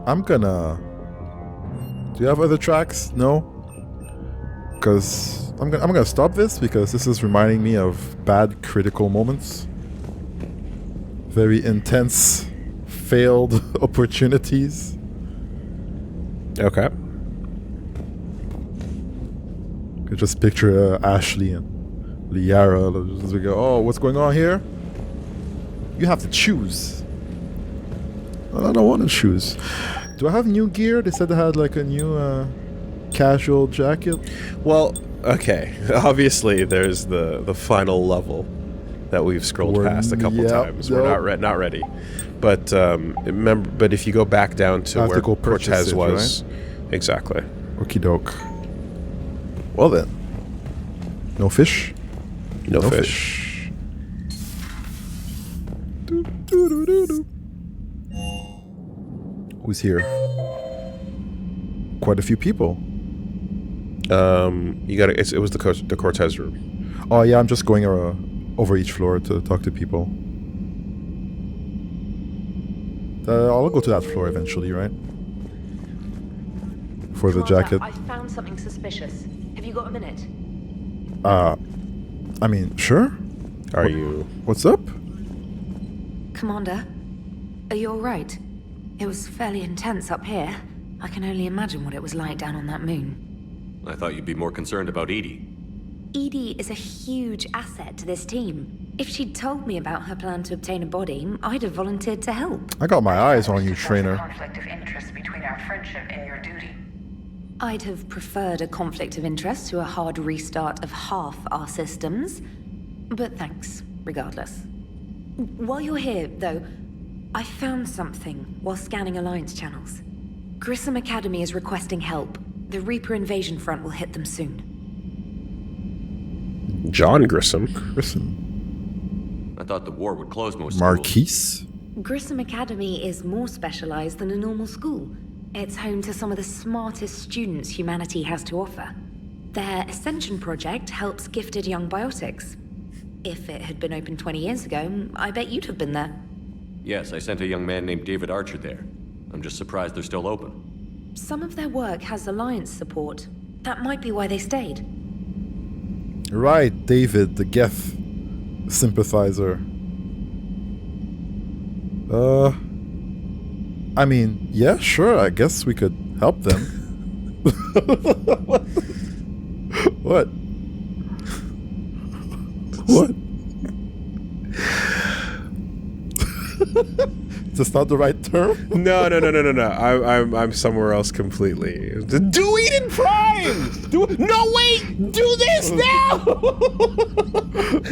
I'm gonna... Do you have other tracks? No? Because I'm gonna stop this because this is reminding me of bad critical moments. Very intense failed opportunities. Okay. I could just picture Ashley and Liara as we go, oh, what's going on here? You have to choose. Well, I don't want to choose. Do I have new gear? They said I had like a new casual jacket. Well, okay. Obviously, there's the final level that we've scrolled past a couple times. We're not ready. But remember. But if you go back down to where Cortez was, right? Exactly. Okie doke. Well then, no fish. No fish. Who's here? Quite a few people. You got it. It was the Cortez room. Oh yeah, I'm just going over each floor to talk to people. I'll go to that floor eventually, right? For the jacket. I found something suspicious. Have you got a minute? I mean, sure. Are you? What's up? Commander, are you alright? It was fairly intense up here. I can only imagine what it was like down on that moon. I thought you'd be more concerned about EDI. EDI is a huge asset to this team. If she'd told me about her plan to obtain a body, I'd have volunteered to help. I got my eyes on you, trainer. Conflict of interest between our friendship and your duty. I'd have preferred a conflict of interest to a hard restart of half our systems. But thanks, regardless. While you're here, though, I found something while scanning Alliance channels. Grissom Academy is requesting help. The Reaper invasion front will hit them soon. John Grissom. Grissom. I thought the war would close most schools. Marquise? Grissom Academy is more specialized than a normal school. It's home to some of the smartest students humanity has to offer. Their Ascension project helps gifted young biotics. If it had been open 20 years ago, I bet you'd have been there. Yes, I sent a young man named David Archer there. I'm just surprised they're still open. Some of their work has Alliance support. That might be why they stayed. Right, David, the Geth sympathizer. I mean, yeah, sure, I guess we could help them. What? What? Is this not the right term? No. I'm somewhere else completely. Do Eden Prime! No, wait! Do this now!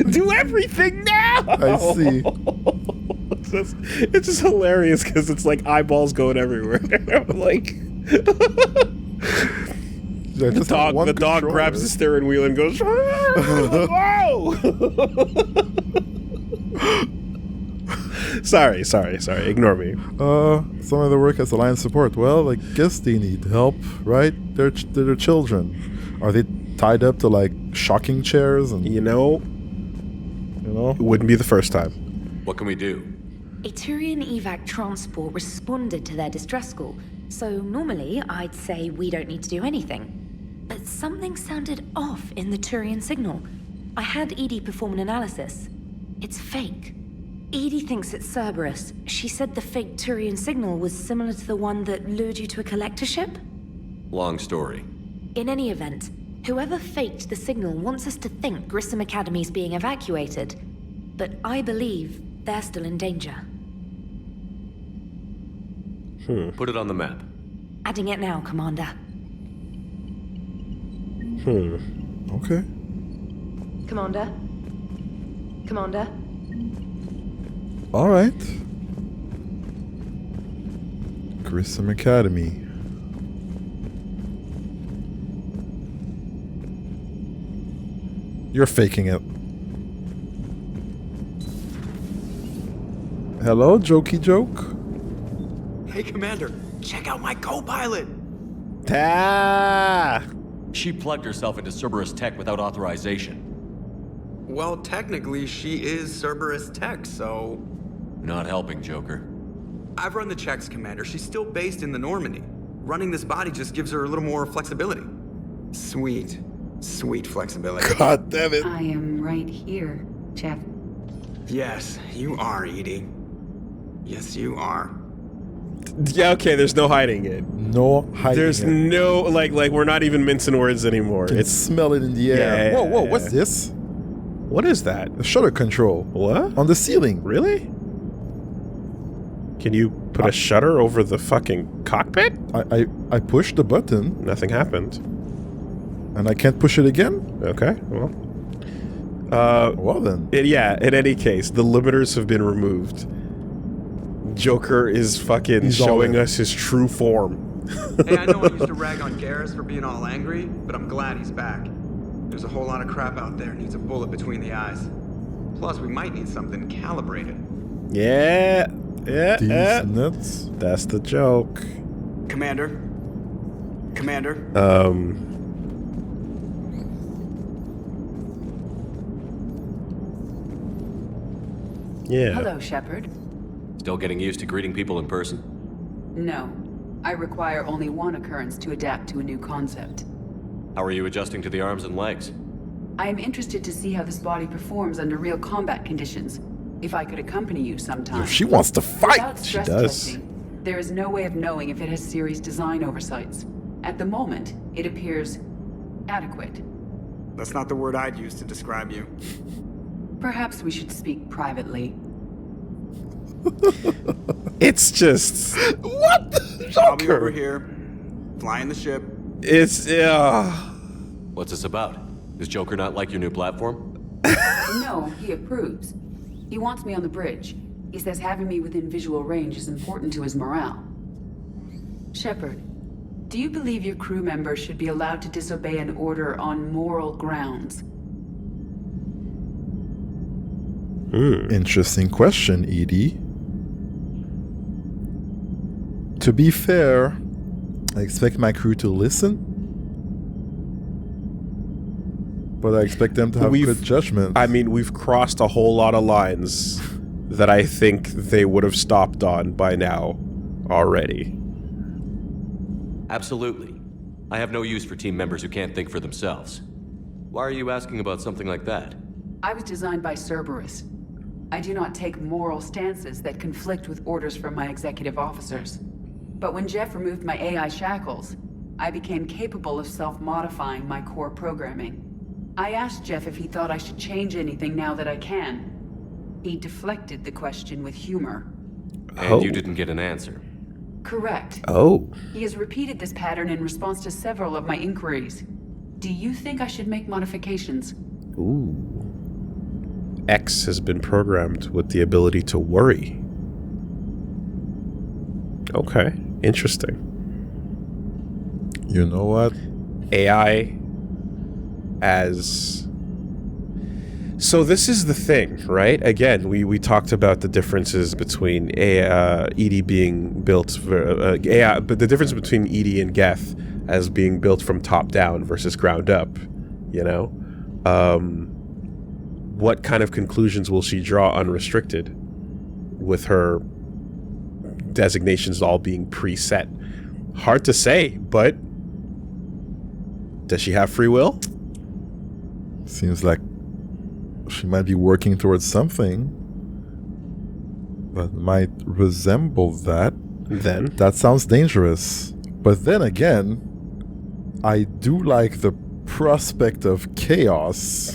Do everything now! I see. It's just hilarious because it's like eyeballs going everywhere. I'm like... The dog grabs the steering wheel and goes... Whoa! Sorry. Ignore me. Some of the work as Alliance support. Well, I guess they need help, right? They're children. Are they tied up to like shocking chairs and You know, it wouldn't be the first time. What can we do? A Turian evac transport responded to their distress call, so normally I'd say we don't need to do anything. But something sounded off in the Turian signal. I had EDI perform an analysis. It's fake. EDI thinks it's Cerberus. She said the fake Turian signal was similar to the one that lured you to a collector ship? Long story. In any event, whoever faked the signal wants us to think Grissom Academy's being evacuated. But I believe they're still in danger. Put it on the map. Adding it now, Commander. Okay. Commander? Commander? All right. Grissom Academy. You're faking it. Hello, jokey joke. Hey, Commander, check out my co-pilot! She plugged herself into Cerberus tech without authorization. Well, technically, she is Cerberus tech, so... Not helping, Joker. I've run the checks, Commander. She's still based in the Normandy. Running this body just gives her a little more flexibility. Sweet. Sweet flexibility. God damn it. I am right here, Jeff. Yes, you are, Edie. Yes, you are. Yeah, okay, there's no hiding it. No hiding There's it. no, like we're not even mincing words anymore. You can smell it in the air. Yeah. Whoa, what's this? What is that? The shutter control. What? On the ceiling. Really? Can you put a shutter over the fucking cockpit? I pushed the button, Nothing happened. and I can't push it again? Okay, well. Well then. Yeah, in any case, the limiters have been removed. Joker is fucking He's all showing in. us his true form. Hey, I know I used to rag on Garrus for being all angry, but I'm glad he's back. There's a whole lot of crap out there needs a bullet between the eyes. Plus, we might need something calibrated. Yeah, These yeah. nuts. That's the joke. Commander? Commander? Yeah. Hello, Shepard. Still getting used to greeting people in person? No. I require only one occurrence to adapt to a new concept. How are you adjusting to the arms and legs? I am interested to see how this body performs under real combat conditions. If I could accompany you sometime. She wants to fight. Without She stress does. testing, there is no way of knowing if it has serious design oversights. At the moment, it appears adequate. That's not the word I'd use to describe you. Perhaps we should speak privately. It's just... What? I'll be over Joker. here, flying the ship. It's... What's this about? Does Joker not like your new platform? No, he approves. He wants me on the bridge. He says having me within visual range is important to his morale. Shepard, do you believe your crew members should be allowed to disobey an order on moral grounds? Interesting question, Edie. To be fair, I expect my crew to listen, but I expect them to have good judgment. I mean, we've crossed a whole lot of lines that I think they would have stopped on by now already. Absolutely. I have no use for team members who can't think for themselves. Why are you asking about something like that? I was designed by Cerberus. I do not take moral stances that conflict with orders from my executive officers. But when Jeff removed my AI shackles, I became capable of self-modifying my core programming. I asked Jeff if he thought I should change anything now that I can. He deflected the question with humor. And you didn't get an answer. Correct. Oh. He has repeated this pattern in response to several of my inquiries. Do you think I should make modifications? Ooh. X has been programmed with the ability to worry. Okay. Interesting. You know what? AI as... So this is the thing, right? Again, we talked about the differences between EDI being built for AI, but the difference between EDI and Geth as being built from top down versus ground up, you know? What kind of conclusions will she draw unrestricted with her designations all being preset? Hard to say, but does she have free will? Seems like she might be working towards something that might resemble that. Then That sounds dangerous. But then again, I do like the prospect of chaos.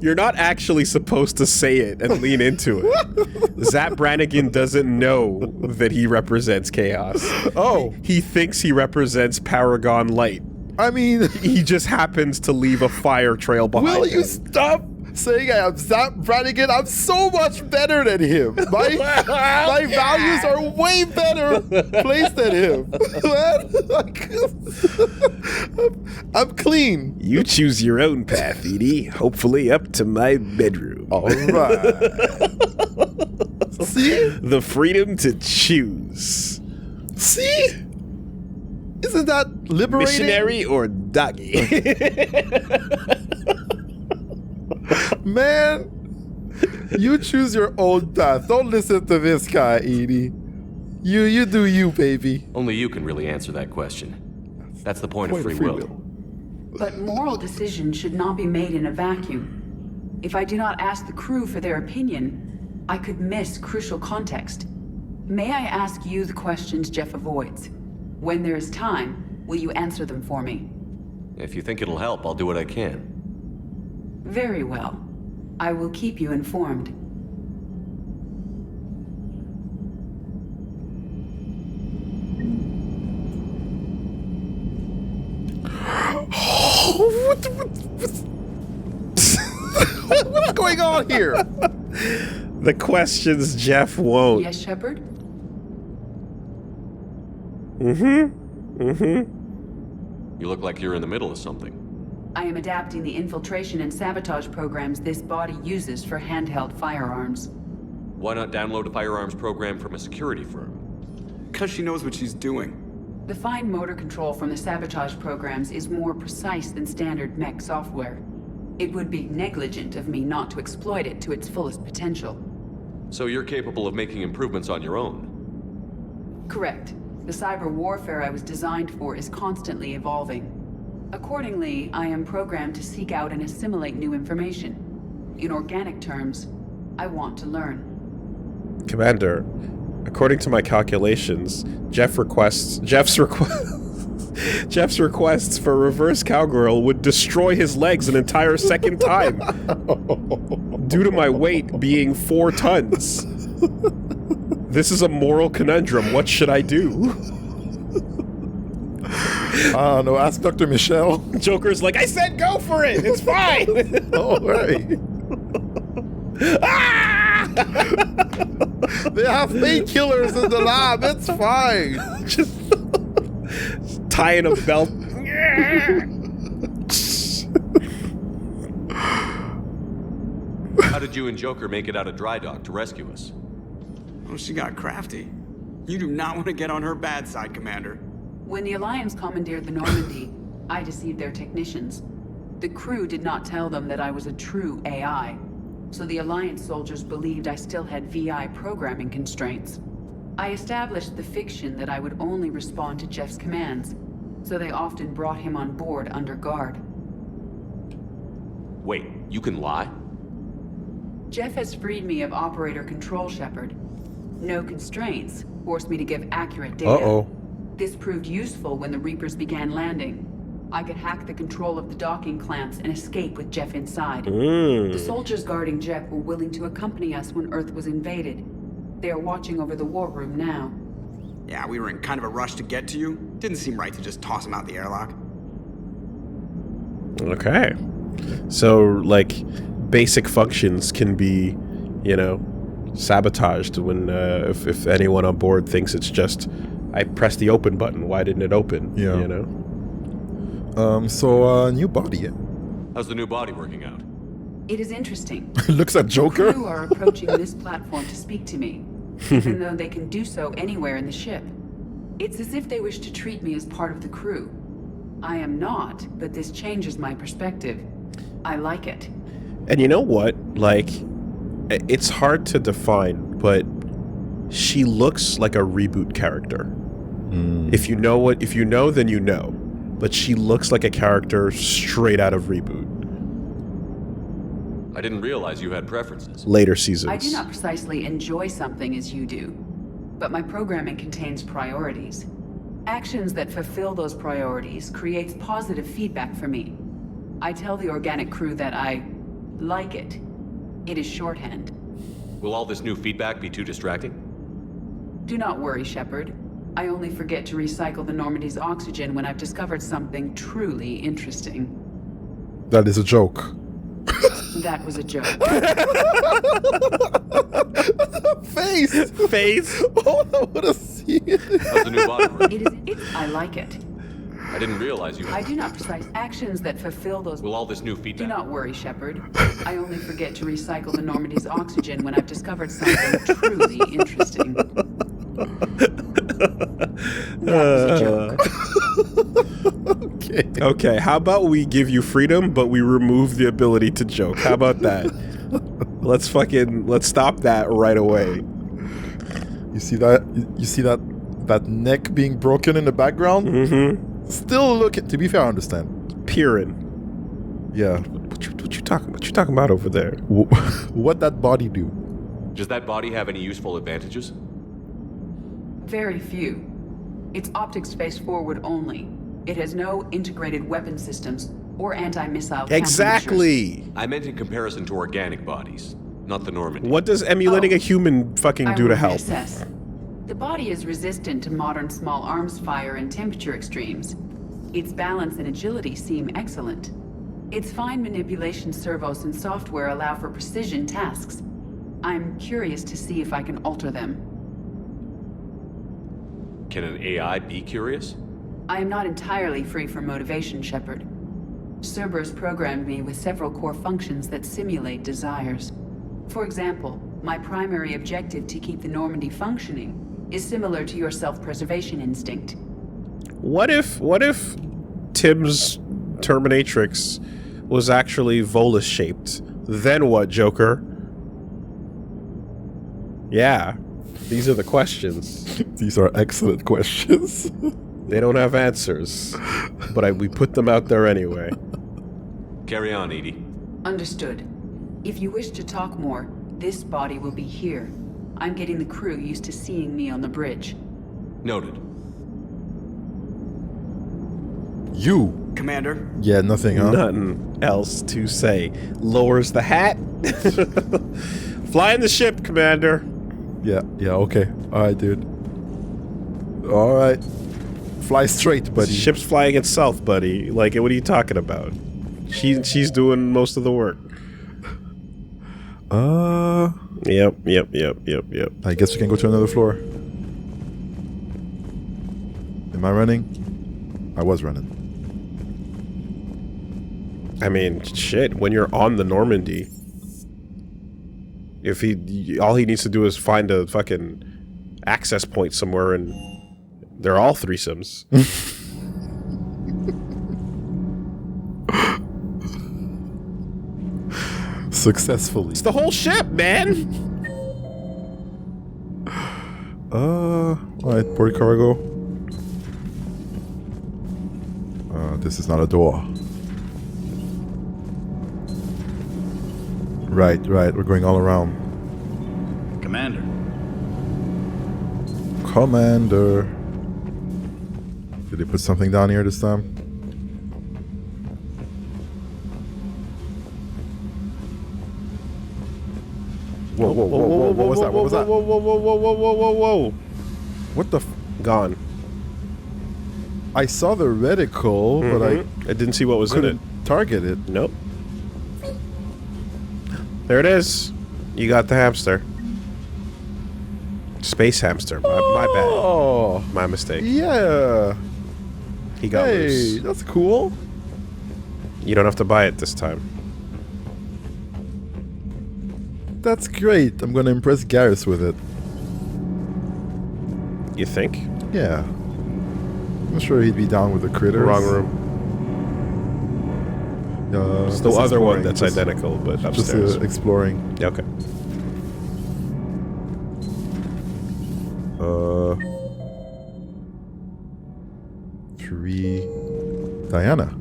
you're not actually supposed to say it and lean into it. Zap Brannigan doesn't know that he represents chaos. Oh, He thinks he represents Paragon Light. I mean, He just happens to leave a fire trail behind will you him. stop saying I am Zap Brannigan? I'm so much better than him. My values are way better placed than him. I'm clean. You choose your own path, Edie. Hopefully up to my bedroom. All right. See? The freedom to choose. See? Isn't that liberating? Missionary or doggy? Man, You choose your own path. Don't listen to this guy, Edie. You do you, baby. Only you can really answer that question. That's the point of free will. But moral decisions should not be made in a vacuum. If I do not ask the crew for their opinion, I could miss crucial context. May I ask you the questions Jeff avoids? When there is time, will you answer them for me? If you think it'll help, I'll do what I can. Very well. I will keep you informed. What's going on here? The questions Jeff won't. Yes, Shepard? You look like you're in the middle of something. I am adapting the infiltration and sabotage programs this body uses for handheld firearms. Why not download a firearms program from a security firm? Because she knows what she's doing. The fine motor control from the sabotage programs is more precise than standard mech software. It would be negligent of me not to exploit it to its fullest potential. So you're capable of making improvements on your own? Correct. The cyber warfare I was designed for is constantly evolving. Accordingly, I am programmed to seek out and assimilate new information. In organic terms, I want to learn. Commander, according to my calculations, Jeff's requests for reverse cowgirl would destroy his legs an entire second time due to my weight being 4 tons. This is a moral conundrum. What should I do? I don't know. Ask Dr. Michelle. Joker's like, I said go for it. It's fine. All right. They have painkillers in the lab. It's fine. Just tying a belt. How did you and Joker make it out of dry dock to rescue us? Oh, she got crafty. You do not want to get on her bad side, Commander. When the Alliance commandeered the Normandy, I deceived their technicians. The crew did not tell them that I was a true AI, so the Alliance soldiers believed I still had VI programming constraints. I established the fiction that I would only respond to Jeff's commands, so they often brought him on board under guard. Wait, you can lie? Jeff has freed me of operator control, Shepard. No constraints forced me to give accurate data. Uh-oh. This proved useful when the Reapers began landing. I could hack the control of the docking clamps and escape with Jeff inside. The soldiers guarding Jeff were willing to accompany us when Earth was invaded. They are watching over the war room now. Yeah, we were in kind of a rush to get to you. Didn't seem right to just toss him out the airlock. Okay. So, like, basic functions can be, you know, sabotaged when if anyone on board thinks it's just I pressed the open button, why didn't it open? Yeah. You know. So new body. Yeah? How's the new body working out? It is interesting. Looks at Joker. Crew are approaching this platform to speak to me, even though they can do so anywhere in the ship. It's as if they wish to treat me as part of the crew. I am not, but this changes my perspective. I like it. And you know what? Like, it's hard to define, but she looks like a reboot character. If you know, then you know. But she looks like a character straight out of Reboot. I didn't realize you had preferences. Later seasons. I do not precisely enjoy something as you do, but my programming contains priorities. Actions that fulfill those priorities creates positive feedback for me. I tell the organic crew that I like it. It is shorthand. Will all this new feedback be too distracting? Do not worry, Shepard. I only forget to recycle the Normandy's oxygen when I've discovered something truly interesting. That is a joke. That was a joke. Face. Oh, I would have seen it. How's the new body working? I like it. I didn't realize you I had... do not precise actions that fulfill those... Will all this new Do feedback... not worry, Shepard. I only forget to recycle the Normandy's oxygen when I've discovered something truly interesting. That was a joke. Okay, how about we give you freedom, but we remove the ability to joke? How about that? Let's stop that right away. You see that? You see that neck being broken in the background? Mm-hmm. Still looking. To be fair, I understand. Peering. Yeah. What you talking about over there? What that body do? Does that body have any useful advantages? Very few. It's optics face forward only. It has no integrated weapon systems or anti-missile countermeasures. Exactly. I meant in comparison to organic bodies, not the Normandy. What does emulating a human fucking do to help? Assess. The body is resistant to modern small arms fire and temperature extremes. Its balance and agility seem excellent. Its fine manipulation servos and software allow for precision tasks. I'm curious to see if I can alter them. Can an AI be curious? I am not entirely free from motivation, Shepard. Cerberus programmed me with several core functions that simulate desires. For example, my primary objective to keep the Normandy functioning is similar to your self-preservation instinct. What if Tim's Terminatrix was actually Volus shaped? Then what, Joker? Yeah, these are the questions. These are excellent questions. They don't have answers, but we put them out there anyway. Carry on, EDI. Understood. If you wish to talk more, this body will be here. I'm getting the crew used to seeing me on the bridge. Noted. You. Commander. Yeah, nothing, huh? Nothing else to say. Lowers the hat. Flying the ship, Commander. Yeah, okay. Alright, dude. Alright. Fly straight, buddy. Ship's flying itself, buddy. Like, what are you talking about? She's doing most of the work. Yep. I guess we can go to another floor. Am I running? I was running. I mean, shit, when you're on the Normandy, if all he needs to do is find a fucking access point somewhere and they're all threesomes. Successfully. It's the whole ship, man! Alright, port cargo. This is not a door. Right, we're going all around. Commander. Commander. Did they put something down here this time? Whoa, what was that? What was that? Whoa. What the f- Gone. I saw the reticle, but I didn't see what was in it. couldn't target it. Nope. There it is. You got the hamster. Space hamster. My Oh, bad. My mistake. yeah. He got Hey, loose. that's cool. You don't have to buy it this time. That's great. I'm gonna impress Garrus with it. You think? Yeah. I'm sure he'd be down with the critters. Wrong room. It's the just other one exploring. that's Just- identical, but Just upstairs. exploring. Okay. Three. Diana.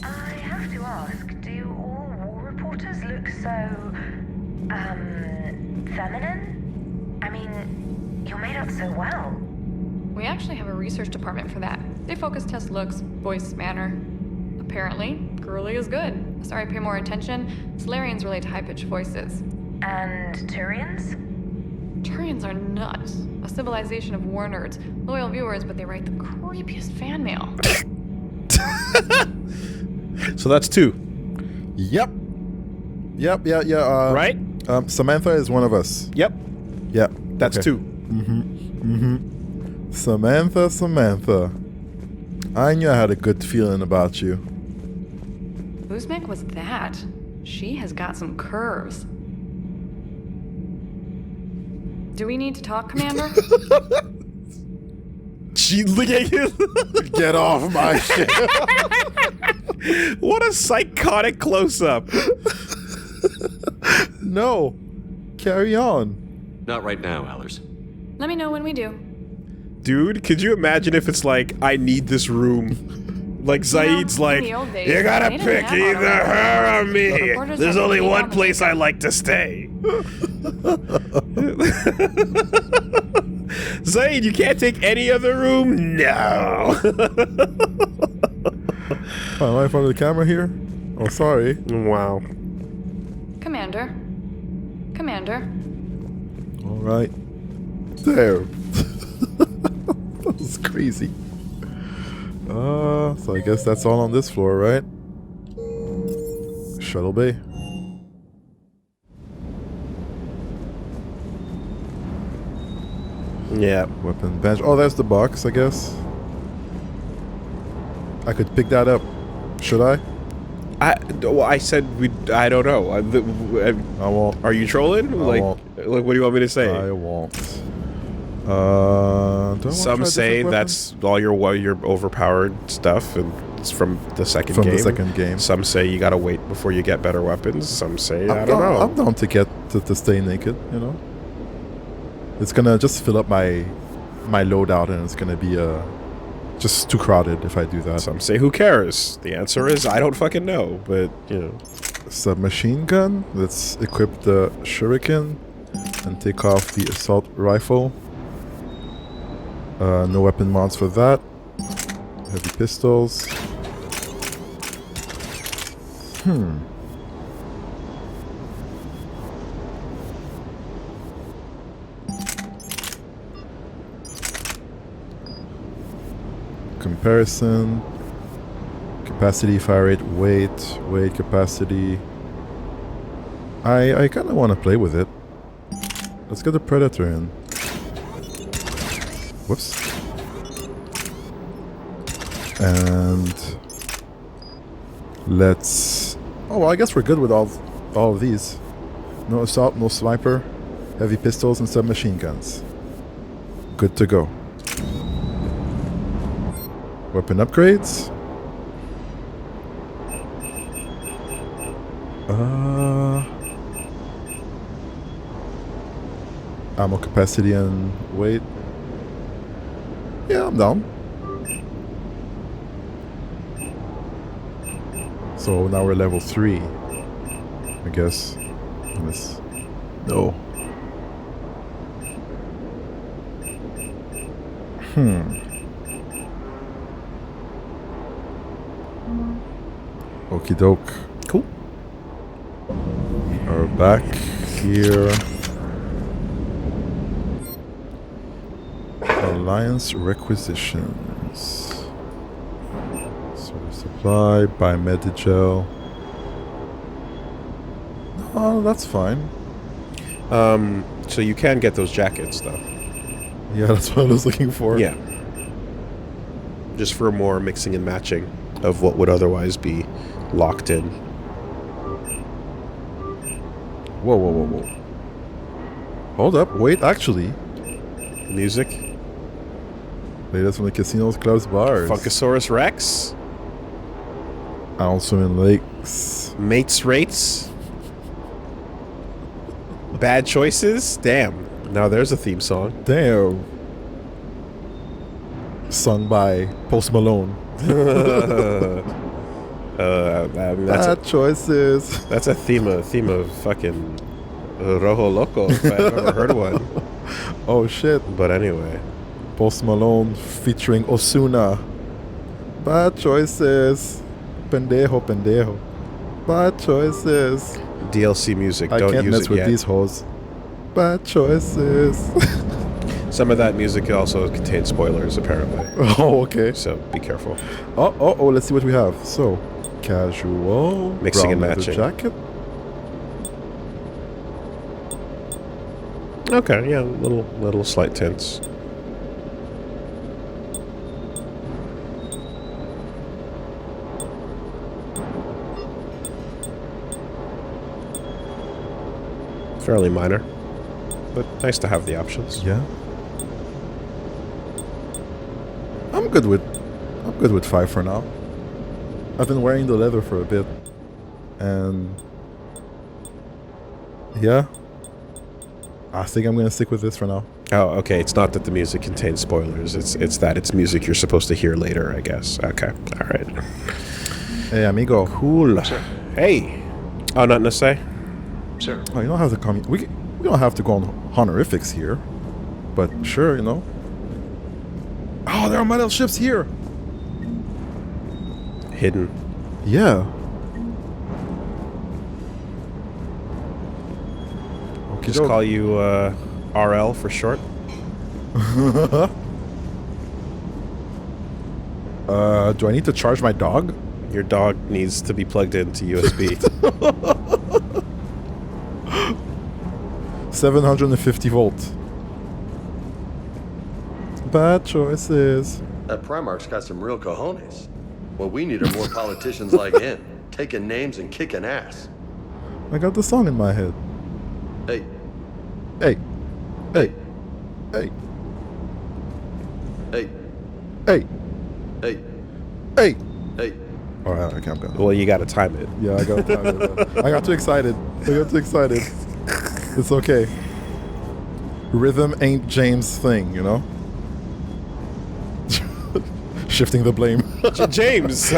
I have to ask, do all war reporters look so, feminine? I mean, you're made up so well. We actually have a research department for that. They focus test looks, voice, manner. Apparently, girly is good. Sorry, pay more attention. Solarians relate to high-pitched voices. And Turians? Turians are nuts. A civilization of war nerds. Loyal viewers, but they write the creepiest fan mail. So that's two. Yep. Yeah. Right? Samantha is one of us. Yep. Yeah. That's okay. two. Samantha. I knew I had a good feeling about you. Uzmek was that? She has got some curves. Do we need to talk, Commander? She look at you. Get off my shit. What a psychotic close-up. no. Carry on. Not right now, Allers. Let me know when we do. Dude, could you imagine if it's like, I need this room? Like Zaid's in like, the old days, you gotta they didn't pick have either auto her or me. Reporters There's had to only lay one down the place I paper. like to stay. Zaid, you can't take any other room? No. Oh, am I in front of the camera here? Oh, sorry. Wow. Commander. Commander. All right. There. That was crazy. So I guess that's all on this floor, right? Shuttle bay. Yeah. Weapon bench. Oh, there's the box, I guess. I could pick that up. Should I? I said we. I don't know. I won't. Are you trolling? Like, won't. what do you want me to say? I won't. Do I wanna Some try say different that's all your overpowered stuff, and it's from the second From game. the second game. Some say you gotta wait before you get better weapons. Some say I I'm don't down, know. I'm down to get to stay naked, you know? It's gonna just fill up my loadout, and it's gonna be just too crowded if I do that. Some say who cares? The answer is I don't fucking know, but you know. Submachine gun. Let's equip the shuriken and take off the assault rifle. No weapon mods for that. Heavy pistols. Comparison. Capacity, fire rate, weight, capacity. I kind of want to play with it. Let's get the Predator in. Whoops. And let's... Oh, well, I guess we're good with all of these. No assault, no sniper, heavy pistols, and submachine guns. Good to go. Weapon upgrades. Ammo capacity and weight. Yeah, I'm down. So now we're level 3. I guess. Unless... No. Okie doke. Cool. Are back here. Alliance requisitions. Sort of supply, buy Medigel. Oh, that's fine. So you can get those jackets though. Yeah, that's what I was looking for. Yeah. Just for more mixing and matching of what would otherwise be locked in. Whoa, whoa, whoa, whoa. Hold up, wait, actually. Music. Latest from the casinos, clubs, bars. Funkasaurus Rex. Also in lakes. Mates rates. Bad choices. Damn. Now there's a theme song. Damn. Sung by Post Malone. Bad choices. That's a theme of fucking Rojo Loco if I've ever heard one. Oh shit. But anyway. Post Malone featuring Osuna. Bad choices. Pendejo, pendejo. Bad choices. DLC music. I Don't can't use mess it with yet. these hoes. Bad choices. Some of that music also contains spoilers, apparently. Oh, okay. So be careful. Oh, let's see what we have. So, casual. Mixing and brown leather matching. Jacket. Okay, yeah, little slight tints. Fairly minor, but nice to have the options. Yeah. I'm good with 5 for now. I've been wearing the leather for a bit, and Yeah. I think I'm going to stick with this for now. Oh, okay. It's not that the music contains spoilers. It's that it's music you're supposed to hear later, I guess. Okay. All right. Hey, amigo. Cool. Sir. Hey. Oh, nothing to say? Sir. Oh, you don't have to come. We don't have to go on honorifics here. But sure, you know. Oh, there are metal ships here. Hidden. Yeah. Okay, Just call you RL for short. Do I need to charge my dog? Your dog needs to be plugged into USB. 750 volt. Bad choices. That Primarch's got some real cojones. What we need are more politicians like him, taking names and kicking ass. I got the song in my head. Hey, Hey. Hey. Hey. hey, Hey. hey, Hey. hey. Alright, okay, I'm going. Well, you got to time it. Yeah, I got too excited. It's okay. Rhythm ain't James' thing, you know? Shifting the blame. James,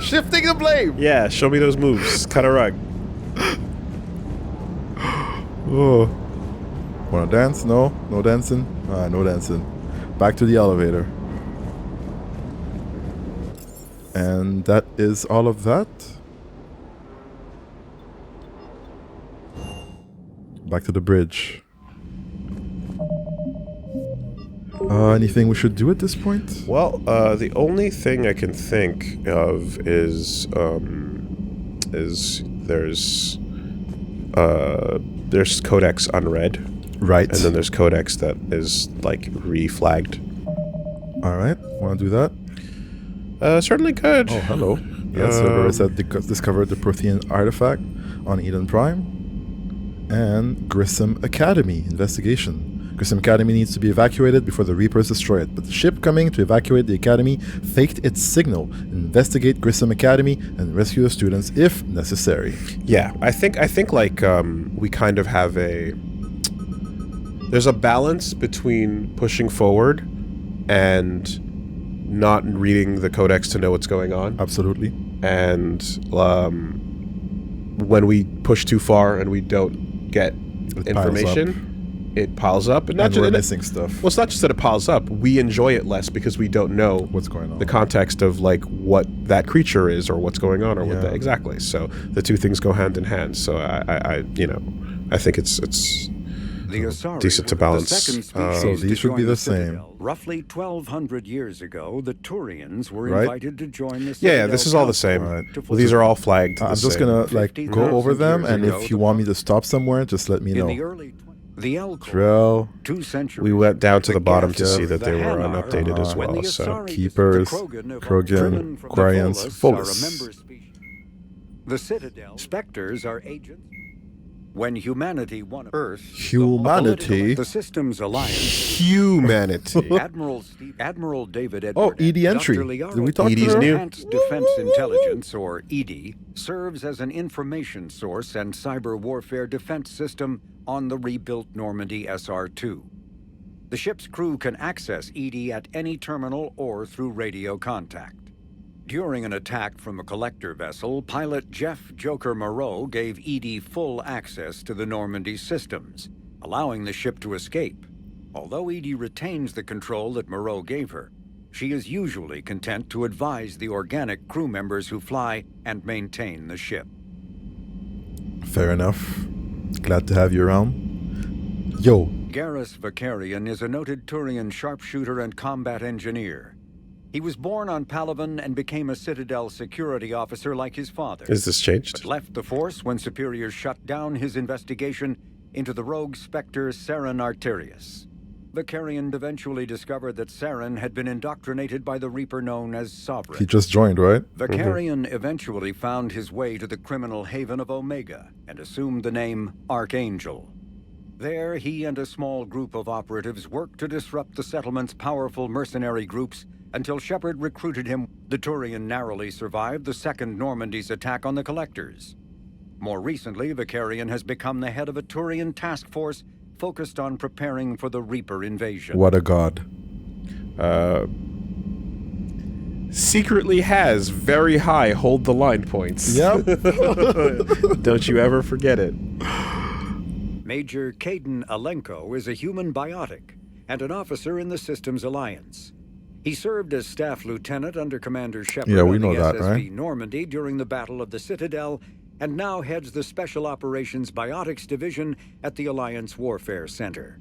Shifting the blame! yeah, show me those moves. Cut a rug. Oh. Wanna dance? No? No dancing? No dancing. Back to the elevator. And that is all of that. Back to the bridge. Anything we should do at this point? Well, the only thing I can think of is there's codex unread, Right. and then there's codex that is like reflagged. Alright, wanna do that? Certainly could. Oh, hello. Yes, Cerberus had discovered the Prothean artifact on Eden Prime. And Grissom Academy investigation. Grissom Academy needs to be evacuated before the Reapers destroy it, but the ship coming to evacuate the Academy faked its signal. Investigate Grissom Academy and rescue the students if necessary. Yeah, I think like we kind of have there's a balance between pushing forward and not reading the codex to know what's going on. Absolutely. And when we push too far and we don't get information, it piles up. And we're missing stuff. Well, it's not just that it piles up. We enjoy it less because we don't know What's going on. the context of like what that creature is or what's going on or what Yeah. exactly. So the two things go hand in hand. So I think it's The Asari, decent to balance. the second So species these to should be join the Citadel. same. Roughly 1,200 years ago, the Turians were Right. invited to join the yeah, Citadel this is all the Council same. Alright. to Well, these are all flagged. I'm the just same. gonna like go over 50,000 them, years and ago, if you want me to stop somewhere, just let me In know. the early the Elcor, Drill. 2 centuries. We went down to the bottom to Geth, see that the they were Hanar, unupdated as when well. the So Asari, Keepers, the Krogan, Krogan, driven from the Quarians, Volus, Volus. are a member species. The Citadel Spectres are agents. When humanity won Earth, Humanity? the Systems Alliance, humanity. Admiral David Edward, Oh, ED entry. Dr. Liara, Did we talk to ED's her? new. Enhanced Defense Intelligence, or EDI, serves as an information source and cyber warfare defense system on the rebuilt Normandy SR-2. The ship's crew can access EDI at any terminal or through radio contact. During an attack from a collector vessel, pilot Jeff Joker Moreau gave EDI full access to the Normandy systems, allowing the ship to escape. Although EDI retains the control that Moreau gave her, she is usually content to advise the organic crew members who fly and maintain the ship. Fair enough. Glad to have you around. Yo. Garrus Vakarian is a noted Turian sharpshooter and combat engineer. He was born on Palaven and became a Citadel security officer like his father. Is this changed? But left the Force when superiors shut down his investigation into the rogue Spectre Saren Arterius. Vakarian eventually discovered that Saren had been indoctrinated by the Reaper known as Sovereign. He just joined, right? Vakarian eventually found his way to the criminal haven of Omega and assumed the name Archangel. There, he and a small group of operatives worked to disrupt the settlement's powerful mercenary groups until Shepard recruited him. The Turian narrowly survived the Second Normandy's attack on the Collectors. More recently, Vicarian has become the head of a Turian task force focused on preparing for the Reaper invasion. What a god. Secretly has very high hold the line points. Yep. Don't you ever forget it. Major Caden Alenko is a human biotic and an officer in the Systems Alliance. He served as staff lieutenant under Commander Shepard Yeah, we on know the that, SSV right? Normandy during the Battle of the Citadel, and now heads the Special Operations Biotics Division at the Alliance Warfare Center.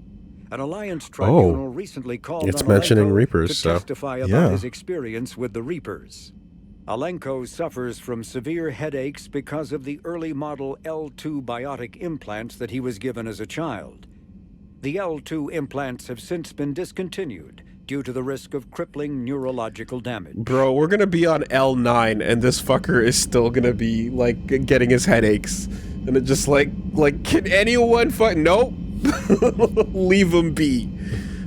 An Alliance tribunal recently called It's on mentioning Alenko Reapers, to so- testify about Yeah. his experience with the Reapers. Alenko suffers from severe headaches because of the early model L2 biotic implants that he was given as a child. The L2 implants have since been discontinued due to the risk of crippling neurological damage. Bro, we're gonna be on L9 and this fucker is still gonna be, like, getting his headaches. And it just like, can anyone nope. Leave him be.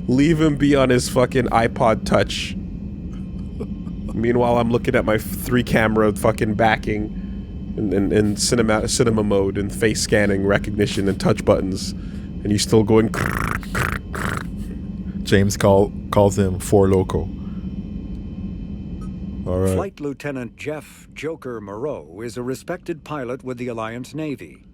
Leave him be on his fucking iPod Touch. Meanwhile, I'm looking at my 3-camera fucking backing and cinema mode and face scanning recognition and touch buttons. And he's still going. James calls him Four Loco. All right. Flight Lieutenant Jeff Joker Moreau is a respected pilot with the Alliance Navy.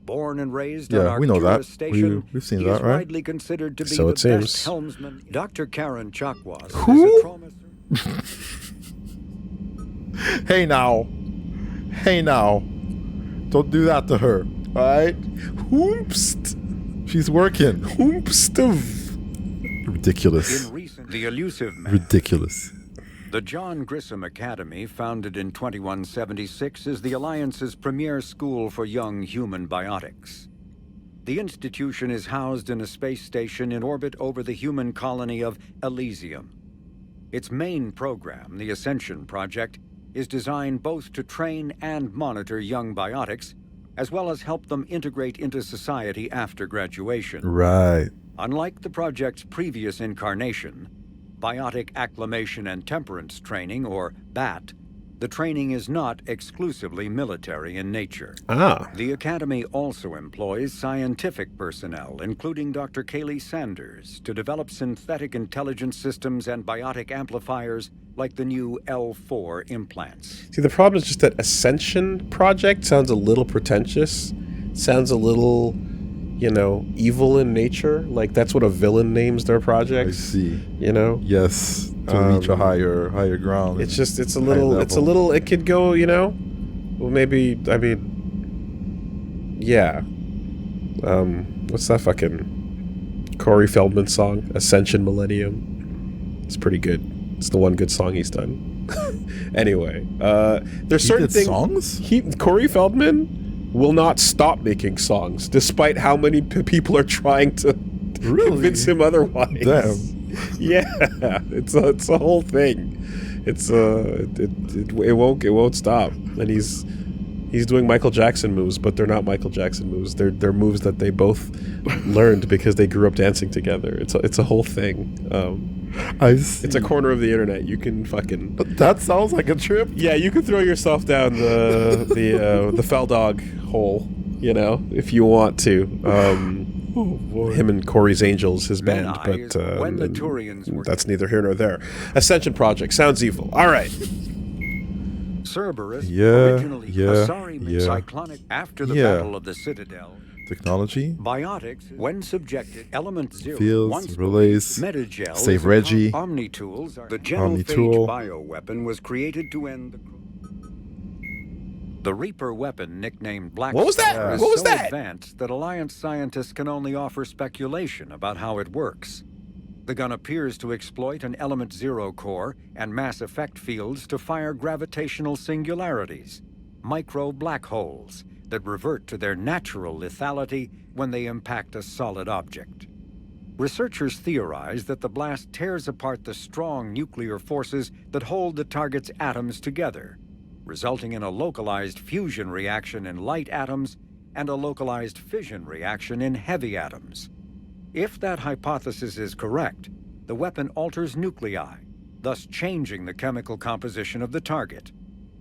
Born and raised on Yeah, we know Arcturus that. Station, We've seen he that, is right? widely considered to be So the it seems. best helmsman. Dr. Karen Chakwas Who? is a trauma Hey now. Hey now. Don't do that to her. Alright? Whoopst. She's working. Whoopst. Ridiculous. in recent the elusive man. Ridiculous. The John Grissom Academy, founded in 2176, is the Alliance's premier school for young human biotics. The institution is housed in a space station in orbit over the human colony of Elysium. Its main program, the Ascension Project, is designed both to train and monitor young biotics, as well as help them integrate into society after graduation. Right. Unlike the project's previous incarnation, Biotic Acclimation and Temperance Training, or BAT, the training is not exclusively military in nature. Ah. The Academy also employs scientific personnel, including Dr. Kaylee Sanders, to develop synthetic intelligence systems and biotic amplifiers like the new L4 implants. See, the problem is just that Ascension Project sounds a little pretentious. Sounds a little, you know, evil in nature. Like, that's what a villain names their I projects. see. You know? Yes. To reach a higher ground. It's just, it's a high little, level. it could go, you know? Well, maybe, I mean, yeah. What's that fucking Corey Feldman song? Ascension Millennium. It's pretty good. It's the one good song he's done. Anyway, there's He certain did things. songs? Corey Feldman will not stop making songs, despite how many people are trying to Really? convince him otherwise. Damn. Yeah, it's a whole thing. It's it won't stop. And he's doing Michael Jackson moves, but they're not Michael Jackson moves. They're moves that they both learned because they grew up dancing together. It's a whole thing. I see. It's a corner of the internet. You can fucking That sounds like a trip. yeah. You can throw yourself down the Feldog hole, you know, if you want to. Him and Corey's Angels, his band, but when the and Turians were that's neither here nor there. Ascension Project sounds evil. All right. Cerberus, Yeah, originally yeah, Asari yeah. cyclonic after the Yeah. Battle of the Citadel. Technology. Biotics, when subjected, Element Zero, Fields, once relays, believed Metagel Save is a Reggie. Omni-tools are the genophage Omni-tool. bioweapon was created to end the Reaper weapon, nicknamed Black What was that? Star, is What was so that? advanced that Alliance scientists can only offer speculation about how it works. The gun appears to exploit an Element Zero core and mass effect fields to fire gravitational singularities, micro black holes that revert to their natural lethality when they impact a solid object. Researchers theorize that the blast tears apart the strong nuclear forces that hold the target's atoms together, resulting in a localized fusion reaction in light atoms and a localized fission reaction in heavy atoms. If that hypothesis is correct, the weapon alters nuclei, thus changing the chemical composition of the target.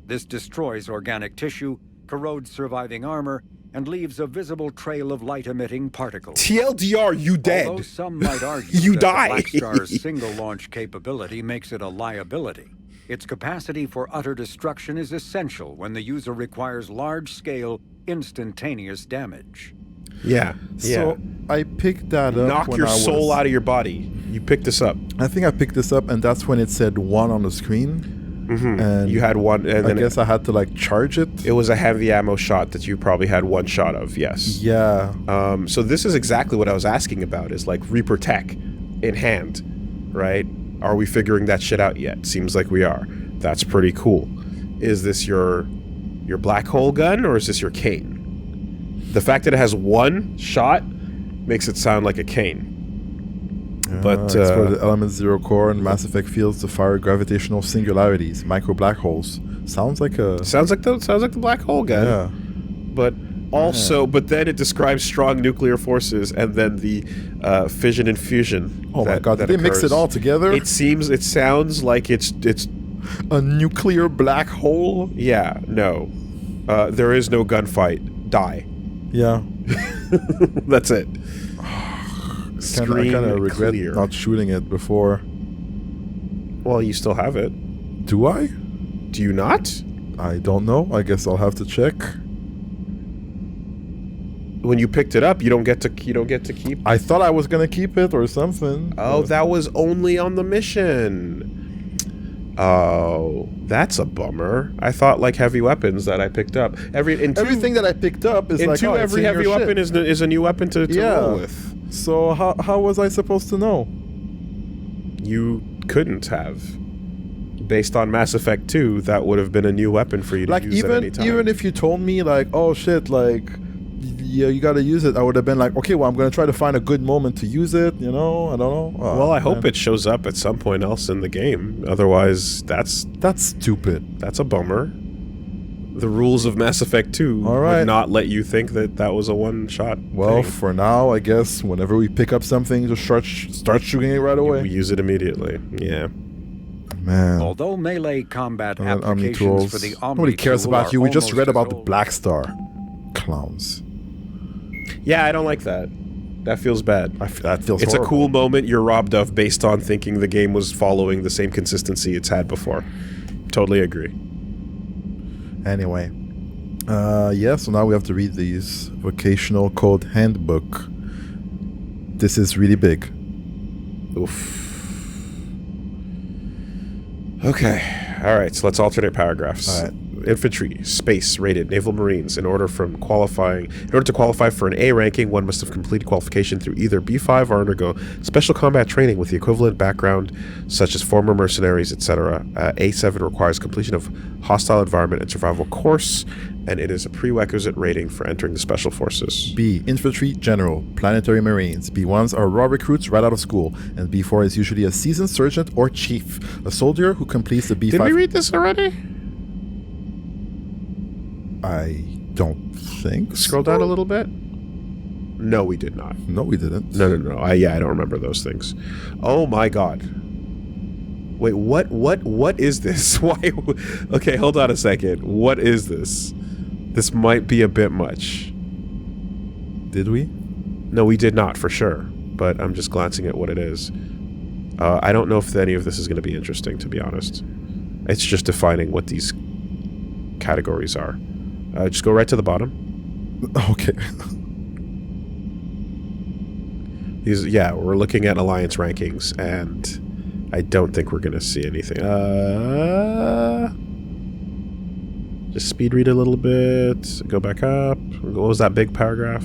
This destroys organic tissue, corrodes surviving armor, and leaves a visible trail of light-emitting particles. TLDR, you dead. Although some might argue You that die. the Black Star's single-launch capability makes it a liability, its capacity for utter destruction is essential when the user requires large-scale, instantaneous damage. Yeah. So I picked that up. Knock your soul out of your body. You picked this up. I think I picked this up, and that's when it said 1 on the screen. And You had one, and I then guess I had to like charge it. it was a heavy ammo shot that you probably had one shot of. Yes. Yeah. So this is exactly what I was asking about. Is like Reaper tech in hand, right? Are we figuring that shit out yet? Seems like we are. That's pretty cool. Is this your black hole gun, or is this your cane? The fact that it has one shot makes it sound like a cane. But explore the element 0 core and Mass Effect fields to fire gravitational singularities, micro black holes. Sounds like the black hole gun. Yeah. But also, but then it describes strong nuclear forces, and then the fission and fusion. Oh my god! Did they mix it all together? It sounds like it's a nuclear black hole. Yeah. No. There is no gunfight. Die. Yeah. That's it. I kind of regret not shooting it before. Well, you still have it. Do I? Do you not? I don't know. I guess I'll have to check. When you picked it up, you don't get to keep. I thought I was gonna keep it or something. Oh, that was only on the mission. Oh, that's a bummer. I thought like heavy weapons that I picked up. Everything that I picked up is like every heavy weapon is a new weapon to roll with. So how was I supposed to know? You couldn't have. Based on Mass Effect 2, that would have been a new weapon for you to use at any time. Even if you told me like, oh shit, like yeah, you gotta use it, I would have been like, okay, well, I'm gonna try to find a good moment to use it. You know, I don't know. Oh, well, I hope it shows up at some point else in the game. Otherwise, that's stupid. That's a bummer. The rules of Mass Effect 2 would not let you think that was a one-shot Well, thing. for now, I guess whenever we pick up something, just start shooting it right away. We use it immediately. Yeah. Man. Although melee combat applications Omni-tools. for the Omni Nobody cares tool about are you. We just almost read as about the old. Black Star. Clowns. Yeah, I don't like that. That feels bad. That feels It's horrible. a cool moment you're robbed of based on thinking the game was following the same consistency it's had before. Totally agree. Anyway. Yeah, so now we have to read these. Vocational Code Handbook. This is really big. Oof. Okay. All right, so let's alternate paragraphs. All right. Infantry, space, rated, naval marines. In order to qualify for an A ranking, one must have completed qualification through either B5 or undergo special combat training with the equivalent background, such as former mercenaries, etc. A7 requires completion of hostile environment and survival course, and it is a prerequisite rating for entering the special forces. B. Infantry General, Planetary Marines. B1s are raw recruits right out of school, and B4 is usually a seasoned sergeant or chief, a soldier who completes the B5. Did we read this already? I don't think Scroll down a little bit. No, we did not. No, we didn't. No. I don't remember those things. Oh my god. Wait, what is this? Why? Okay, hold on a second. What is this? This might be a bit much. Did we? No, we did not, for sure. But I'm just glancing at what it is. I don't know if any of this is going to be interesting, to be honest. It's just defining what these categories are. Just go right to the bottom. Okay. We're looking at alliance rankings, and I don't think we're going to see anything. Just speed read a little bit. Go back up. What was that big paragraph?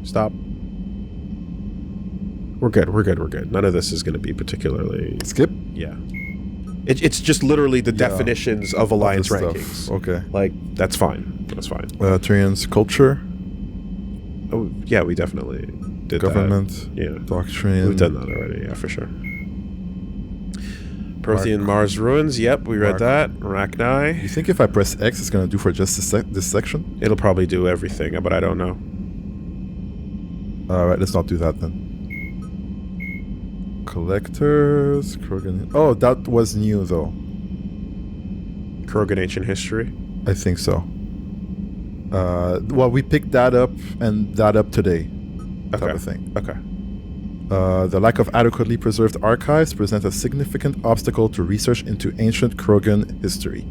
Stop. We're good. None of this is going to be particularly... Skip? Yeah. It's just literally the definitions of alliance rankings. Okay. Like, that's fine. That's fine. Turian's culture. Oh, yeah, we definitely did Government. that. Yeah. Doctrine. We've done that already, yeah, for sure. Prothean Mars Ruins, yep, we read that. Arachni. You think if I press X, it's going to do for just this section? It'll probably do everything, but I don't know. Alright, let's not do that then. Collectors, Krogan. Oh, that was new though. Krogan Ancient History. I think so. Well, we picked that up and that up today. Type of thing. Okay. The lack of adequately preserved archives present a significant obstacle to research into ancient Krogan history.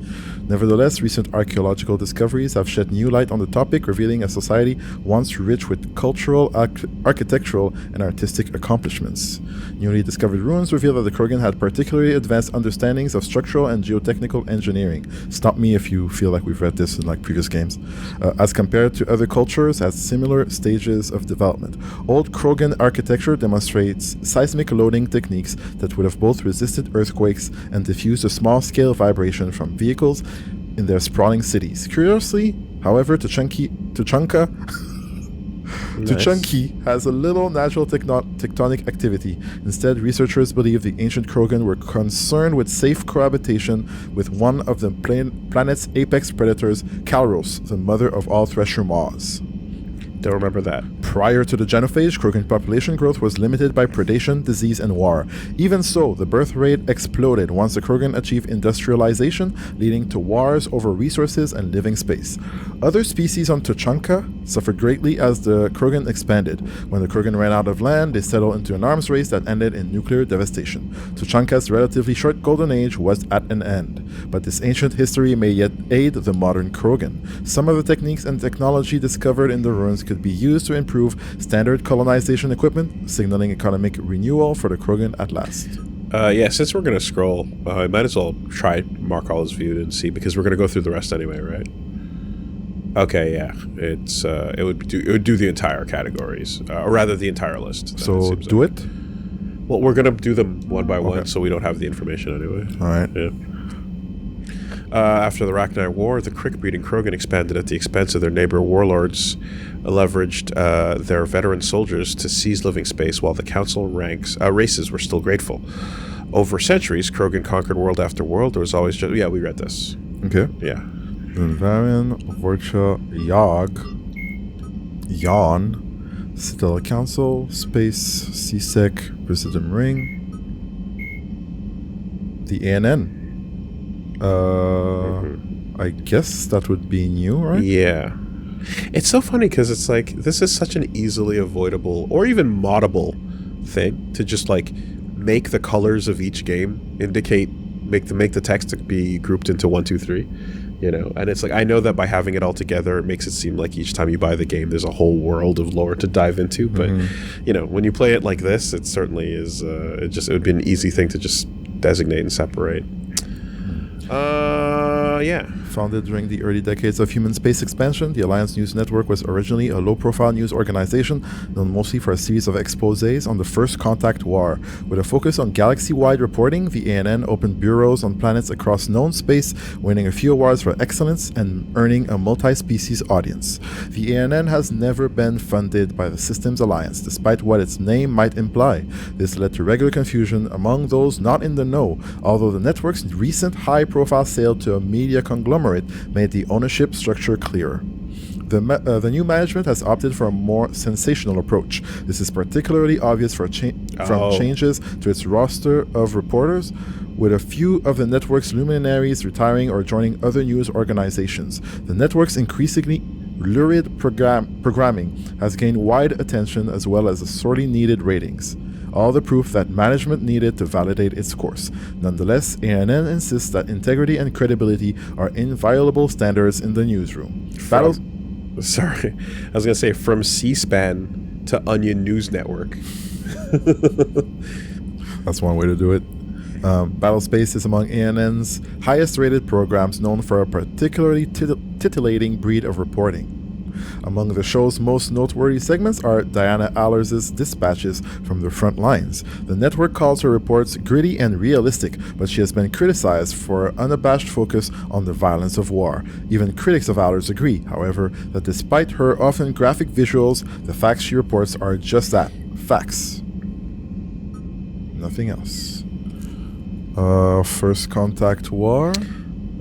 Nevertheless, recent archaeological discoveries have shed new light on the topic, revealing a society once rich with cultural, architectural, and artistic accomplishments. Newly discovered ruins reveal that the Krogan had particularly advanced understandings of structural and geotechnical engineering. Stop me if you feel like we've read this in like previous games. As compared to other cultures at similar stages of development. Old Krogan architecture demonstrates seismic loading techniques that would have both resisted earthquakes and diffused a small-scale vibration from vehicles in their sprawling cities. Curiously, however, Tuchanka has a little natural tectonic activity. Instead, researchers believe the ancient Krogan were concerned with safe cohabitation with one of the planet's apex predators, Kalros, the mother of all thresher maws. Don't remember that. Prior to the genophage, Krogan population growth was limited by predation, disease, and war. Even so, the birth rate exploded once the Krogan achieved industrialization, leading to wars over resources and living space. Other species on Tuchanka suffered greatly as the Krogan expanded. When the Krogan ran out of land, they settled into an arms race that ended in nuclear devastation. Tuchanka's relatively short golden age was at an end, but this ancient history may yet aid the modern Krogan. Some of the techniques and technology discovered in the ruins could be used to improve standard colonization equipment, signaling economic renewal for the Krogan at last. Yeah, since we're going to scroll, I might as well try mark all as viewed and see, because we're going to go through the rest anyway, right? Okay, yeah. It's it would do the entire categories, or rather the entire list. So do it? Well, we're going to do them one by one, so we don't have the information anyway. All right. Yeah. After the Rachni War, the Crick-breeding Krogan expanded at the expense of their neighbor warlords, leveraged their veteran soldiers to seize living space, while the council races were still grateful. Over centuries, Krogan conquered world after world. There was always just... Yeah, we read this. Okay. Yeah. Varian, Vorcha, Yawn, Citadel Council, Space, CSEC, Presidium Ring, the ANN. I guess that would be new, right? Yeah. It's so funny because it's like, this is such an easily avoidable or even moddable thing to just like make the colors of each game make the text to be grouped into 1, 2, 3, you know. And it's like, I know that by having it all together, it makes it seem like each time you buy the game, there's a whole world of lore to dive into. But you know, when you play it like this, it certainly is. It would be an easy thing to just designate and separate. Yeah. Founded during the early decades of human space expansion, the Alliance News Network was originally a low-profile news organization known mostly for a series of exposés on the First Contact War. With a focus on galaxy-wide reporting, the ANN opened bureaus on planets across known space, winning a few awards for excellence and earning a multi-species audience. The ANN has never been funded by the Systems Alliance, despite what its name might imply. This led to regular confusion among those not in the know, although the network's recent high-profile sale to a media conglomerate made the ownership structure clearer. The new management has opted for a more sensational approach. This is particularly obvious from changes to its roster of reporters, with a few of the network's luminaries retiring or joining other news organizations. The network's increasingly lurid programming has gained wide attention as well as sorely needed ratings. All the proof that management needed to validate its course. Nonetheless, ANN insists that integrity and credibility are inviolable standards in the newsroom. Sorry, I was going to say from C-SPAN to Onion News Network. That's one way to do it. Battlespace is among ANN's highest rated programs, known for a particularly titillating breed of reporting. Among the show's most noteworthy segments are Diana Allers' dispatches from the front lines. The network calls her reports gritty and realistic, but she has been criticized for her unabashed focus on the violence of war. Even critics of Allers agree, however, that despite her often graphic visuals, the facts she reports are just that, facts. Nothing else. First Contact War.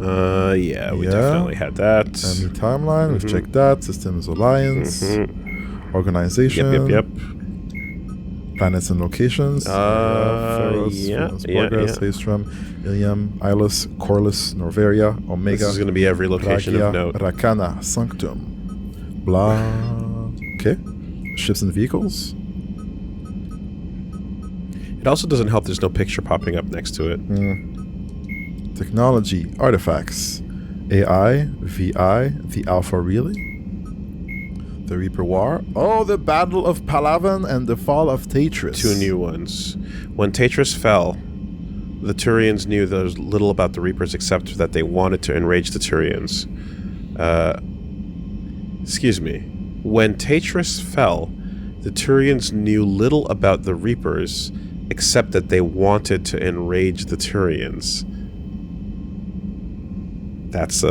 Yeah, we definitely had that. Enemy timeline, we've checked that. Systems Alliance. Organization. Yep. Planets and locations. Pharos, Progress, Haestrom, Ilium, Ilus, Corlys, Norveria, Omega. This is going to be every location Ragia, of note. Rakana, Sanctum. Blah. Okay. Ships and vehicles. It also doesn't help there's no picture popping up next to it. Technology, artifacts. AI, VI, the Alpha Relay. The Reaper War. Oh, the Battle of Palaven and the Fall of Tatris. 2 new ones. When Tatris fell, the Turians knew there was little about the Reapers except that they wanted to enrage the Turians. Excuse me. When Tatris fell, the Turians knew little about the Reapers except that they wanted to enrage the Turians. That's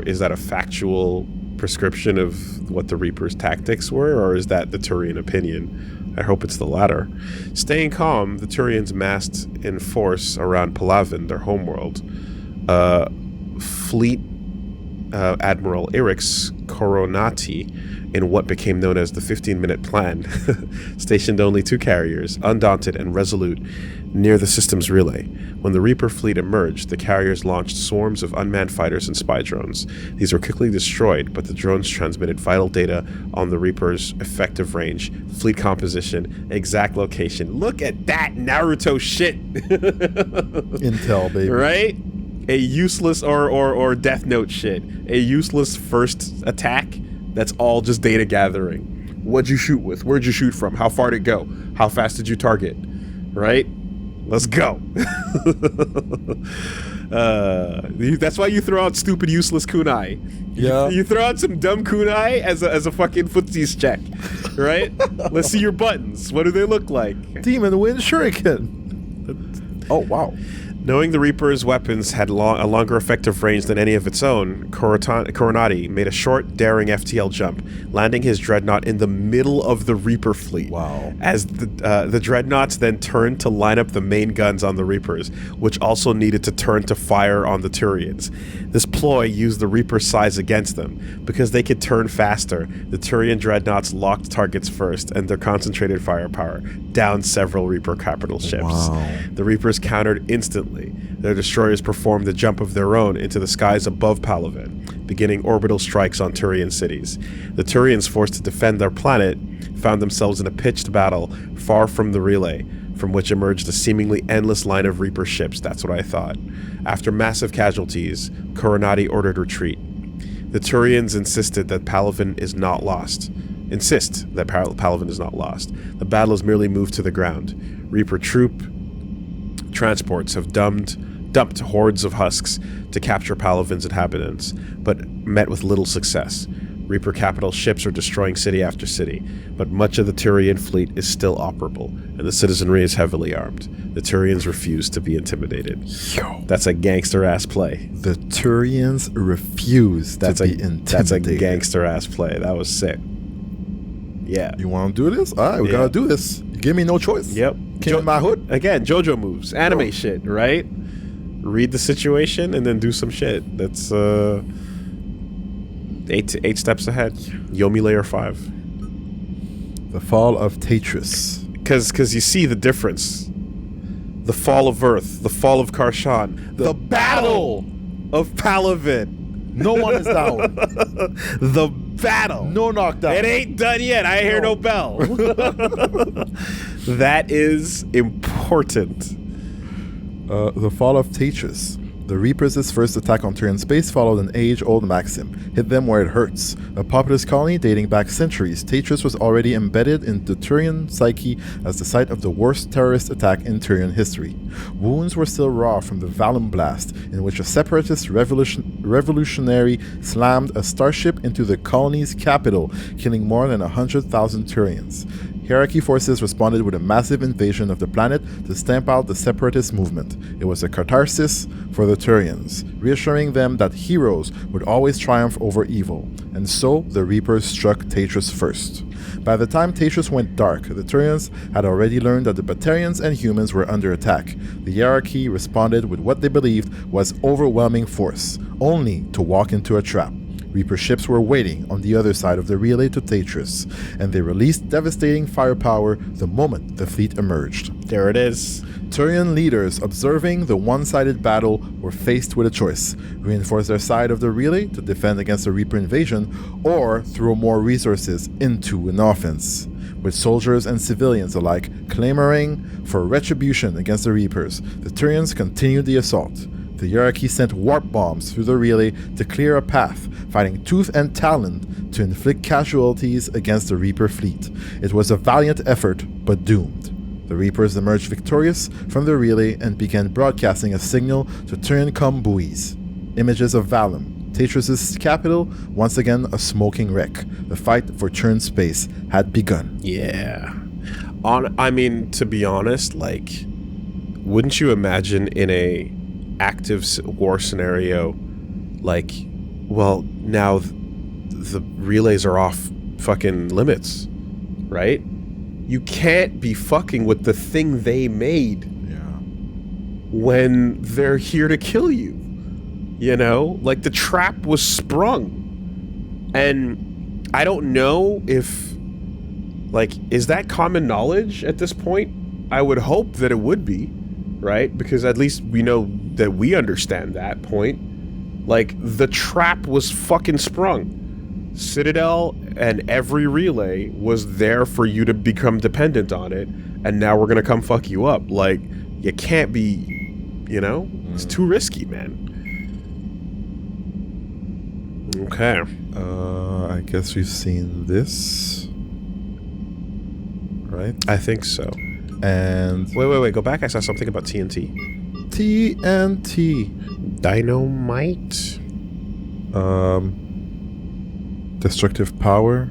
is that a factual prescription of what the Reapers' tactics were, or is that the Turian opinion? I hope it's the latter. Staying calm, the Turians massed in force around Palaven, their homeworld. Fleet Admiral Erix Coronati, in what became known as the 15-minute plan, stationed only 2 carriers, undaunted and resolute, near the system's relay. When the Reaper fleet emerged, the carriers launched swarms of unmanned fighters and spy drones. These were quickly destroyed, but the drones transmitted vital data on the Reaper's effective range, fleet composition, exact location. Look at that Naruto shit! Intel, baby. Right? A useless or Death Note shit. A useless first attack that's all just data gathering. What'd you shoot with? Where'd you shoot from? How far did it go? How fast did you target? Right? Let's go. That's why you throw out stupid, useless kunai. Yeah. You throw out some dumb kunai as a fucking footsies check. Right? Let's see your buttons. What do they look like? Demon Wind Shuriken. Oh, wow. Knowing the Reaper's weapons had a longer effective range than any of its own, Coronati made a short, daring FTL jump, landing his dreadnought in the middle of the Reaper fleet. Wow. As the dreadnoughts then turned to line up the main guns on the Reapers, which also needed to turn to fire on the Turians. This ploy used the Reaper's size against them. Because they could turn faster, the Turian dreadnoughts locked targets first, and their concentrated firepower downed several Reaper capital ships. Wow. The Reapers countered instantly. Their destroyers performed a jump of their own into the skies above Palaven, beginning orbital strikes on Turian cities. The Turians, forced to defend their planet, found themselves in a pitched battle far from the relay, from which emerged a seemingly endless line of Reaper ships. That's what I thought. After massive casualties, Coronati ordered retreat. The Turians insisted that Palaven is not lost. Palaven is not lost. The battle is merely moved to the ground. Reaper troop transports have dumped hordes of husks to capture Palaven's inhabitants, but met with little success. Reaper capital ships are destroying city after city, but much of the Turian fleet is still operable, and the citizenry is heavily armed. The Turians refuse to be intimidated. Yo. That's a gangster-ass play. The Turians refuse to be intimidated. That's a gangster-ass play. That was sick. Yeah. You want to do this? All right, we gotta do this. You give me no choice. Yep. Came in my hood. Again, JoJo moves. Anime shit, right? Read the situation and then do some shit. That's 8 steps ahead. Yomi Layer 5. The Fall of Tatris. Because you see the difference. The fall of Earth. The fall of Karshan. The battle of Palaven. No one is down. The battle. No knockdown. It ain't done yet. I hear no bell. That is important. The Fall of Tatris. The Reapers' first attack on Turian space followed an age-old maxim: hit them where it hurts. A populous colony dating back centuries, Tatris was already embedded in the Turian psyche as the site of the worst terrorist attack in Turian history. Wounds were still raw from the Valum blast, in which a separatist revolutionary slammed a starship into the colony's capital, killing more than 100,000 Turians. Hierarchy forces responded with a massive invasion of the planet to stamp out the separatist movement. It was a catharsis for the Turians, reassuring them that heroes would always triumph over evil. And so, the Reapers struck Tatris first. By the time Tatris went dark, the Turians had already learned that the Batarians and humans were under attack. The hierarchy responded with what they believed was overwhelming force, only to walk into a trap. Reaper ships were waiting on the other side of the relay to Tetris, and they released devastating firepower the moment the fleet emerged. There it is. Turian leaders observing the one-sided battle were faced with a choice: reinforce their side of the relay to defend against a Reaper invasion, or throw more resources into an offense. With soldiers and civilians alike clamoring for retribution against the Reapers, the Turians continued the assault. The hierarchy sent warp bombs through the relay to clear a path, fighting tooth and talon to inflict casualties against the Reaper fleet. It was a valiant effort, but doomed. The Reapers emerged victorious from the relay and began broadcasting a signal to Turian buoys. Images of Valum, Tetris' capital, once again a smoking wreck. The fight for Turian space had begun. Yeah. I mean, to be honest, like, wouldn't you imagine in a active war scenario, like, well, now the relays are off fucking limits, right? You can't be fucking with the thing they made when they're here to kill you. You know? Like, the trap was sprung. And I don't know if, like, is that common knowledge at this point? I would hope that it would be, right? Because at least we know that we understand that point. Like, the trap was fucking sprung. Citadel and every relay was there for you to become dependent on it, and now we're gonna come fuck you up. Like, you can't be, you know? It's too risky, man. Okay. I guess we've seen this. Right? I think so. And... Wait. Go back. I saw something about TNT. TNT. Dynamite? Destructive power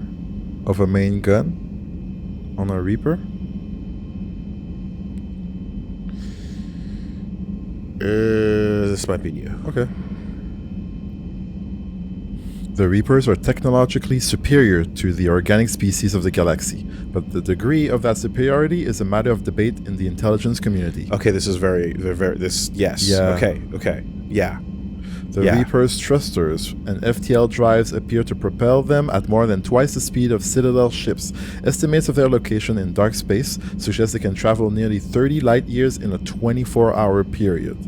of a main gun on a Reaper. This might be new. Okay. The Reapers are technologically superior to the organic species of the galaxy, but the degree of that superiority is a matter of debate in the intelligence community. Okay, this is very, yes. Yeah. Okay, yeah. The Reaper's thrusters and FTL drives appear to propel them at more than twice the speed of Citadel ships. Estimates of their location in dark space suggest they can travel nearly 30 light years in a 24-hour period.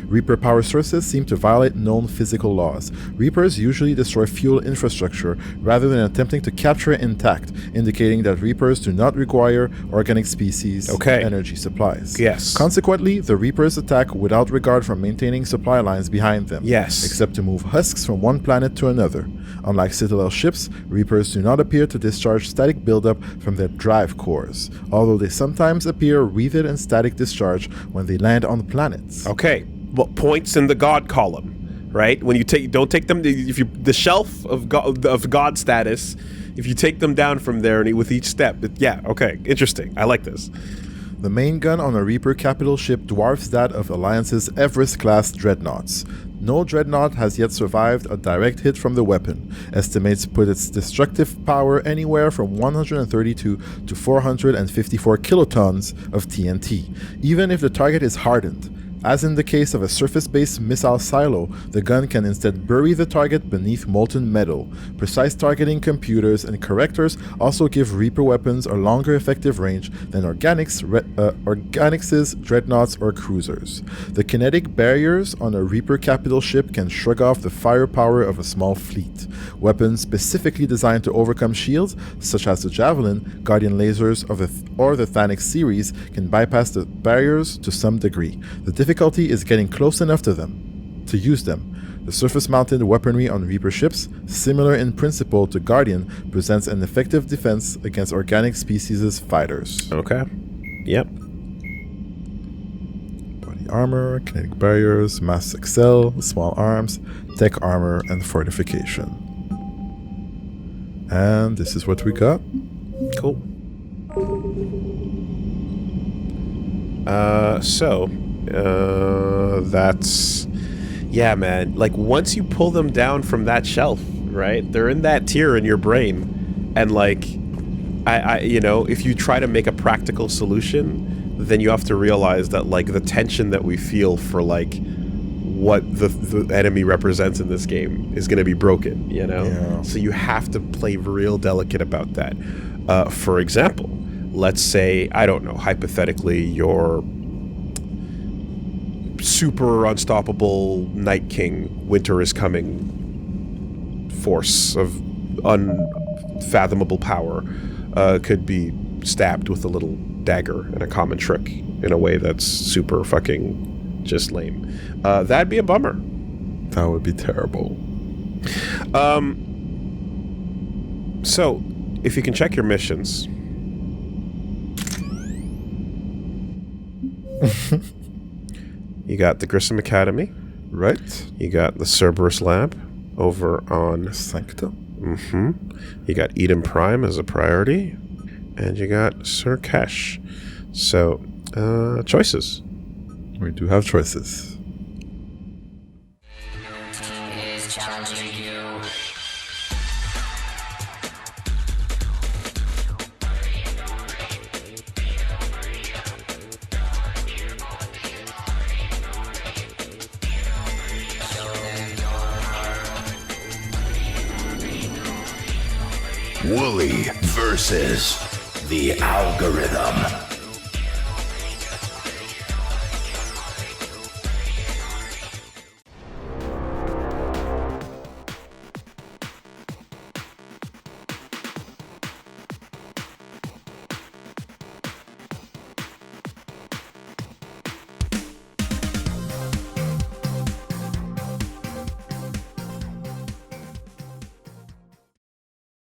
Reaper power sources seem to violate known physical laws. Reapers usually destroy fuel infrastructure rather than attempting to capture it intact, indicating that Reapers do not require organic species energy supplies. Yes. Consequently, the Reapers attack without regard for maintaining supply lines behind them. Yes. Except to move husks from one planet to another. Unlike Citadel ships, Reapers do not appear to discharge static buildup from their drive cores, although they sometimes appear wreathed in static discharge when they land on planets. Okay. Well, points in the God column, right? When you don't take them, if you the shelf of God status, if you take them down from there and with each step, okay, interesting. I like this. The main gun on a Reaper capital ship dwarfs that of Alliance's Everest-class dreadnoughts. No dreadnought has yet survived a direct hit from the weapon. Estimates put its destructive power anywhere from 132 to 454 kilotons of TNT, even if the target is hardened. As in the case of a surface-based missile silo, the gun can instead bury the target beneath molten metal. Precise targeting computers and correctors also give Reaper weapons a longer effective range than Organics' dreadnoughts or cruisers. The kinetic barriers on a Reaper capital ship can shrug off the firepower of a small fleet. Weapons specifically designed to overcome shields, such as the Javelin, Guardian lasers, or the Thanix series, can bypass the barriers to some degree. The difficulty is getting close enough to them to use them. The surface-mounted weaponry on Reaper ships, similar in principle to Guardian, presents an effective defense against organic species' fighters. Okay. Yep. Body armor, kinetic barriers, mass excel, small arms, tech armor, and fortification. And this is what we got. Cool. That's, yeah, man. Like, once you pull them down from that shelf, right? They're in that tier in your brain, and like, you know, if you try to make a practical solution, then you have to realize that like the tension that we feel for like what the enemy represents in this game is going to be broken, you know? Yeah. So you have to play real delicate about that. For example, let's say, I don't know, hypothetically, your super unstoppable Night King, Winter is Coming force of unfathomable power could be stabbed with a little dagger and a common trick in a way that's super fucking just lame. That'd be a bummer. That would be terrible. So, if you can check your missions. You got the Grissom Academy. Right? You got the Cerberus Lab over on Sanctum. You got Eden Prime as a priority. And you got Sir Kesh. So, choices. We do have choices. WoolieVersus the algorithm.